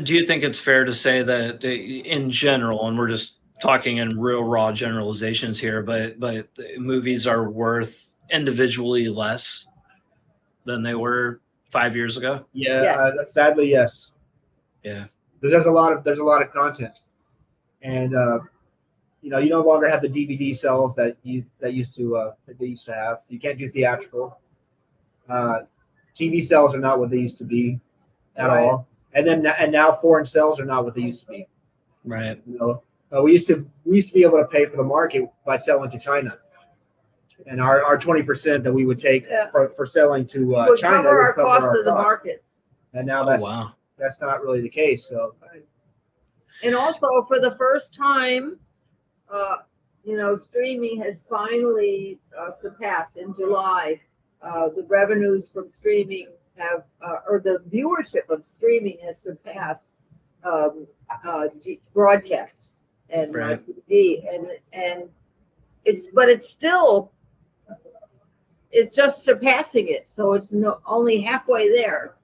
Do you think it's fair to say that in general, and we're just talking in real raw generalizations here, but movies are worth individually less than they were 5 years ago? Yeah, Yes. sadly, yes. Yeah. Because there's a lot of content, and you know, you no longer have the DVD sales that they used to have. You can't do theatrical. Uh, TV sales are not what they used to be at Right. all, and now foreign sales are not what they used to be. Right. You know, we used to be able to pay for the market by selling to China, and our 20% that we would take Yeah. for selling to Would China cover our would cover cost our of the cost. market. And now Oh, wow. that's not really the case. So And also, for the first time, streaming has finally surpassed in July. The revenues from streaming or the viewership of streaming has surpassed broadcast and Right. TV, and it's just surpassing it. So it's only halfway there,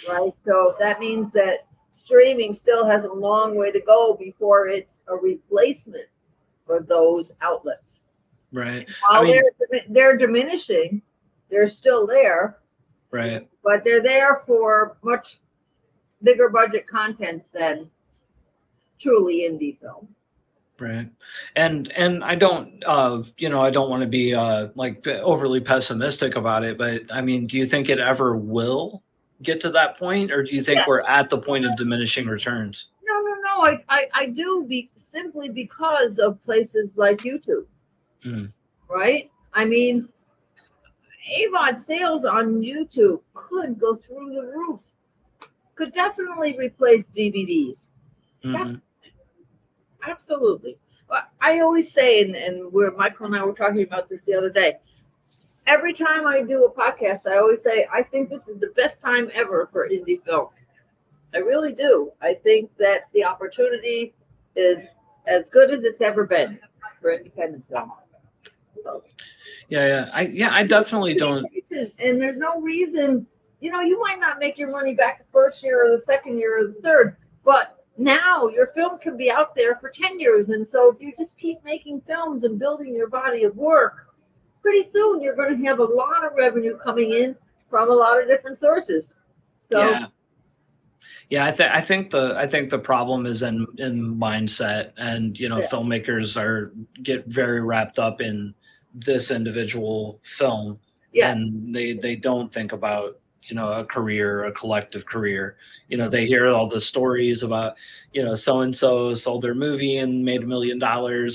right? So that means that streaming still has a long way to go before it's a replacement for those outlets. Right. While I mean, they're diminishing, they're still there, right. but they're there for much bigger budget content than truly indie film. Right. And I don't I don't want to be like overly pessimistic about it, but I mean, do you think it ever will get to that point, or do you think Yes. we're at the point of diminishing returns? No. I do simply because of places like YouTube, right? I mean, AVOD sales on YouTube could go through the roof. Could definitely replace DVDs. Mm-hmm. Absolutely. Well, I always say, and Michael and I were talking about this the other day. Every time I do a podcast, I always say, I think this is the best time ever for indie films. I really do. I think that the opportunity is as good as it's ever been for independent films. Yeah. I definitely don't. And there's no reason, you might not make your money back the first year or the second year or the third, but now your film can be out there for 10 years. And so if you just keep making films and building your body of work, pretty soon you're going to have a lot of revenue coming in from a lot of different sources. So yeah, I think the problem is in mindset, and filmmakers get very wrapped up in this individual film, yes. and they don't think about a career, a collective career. They hear all the stories about so and so sold their movie and made $1 million,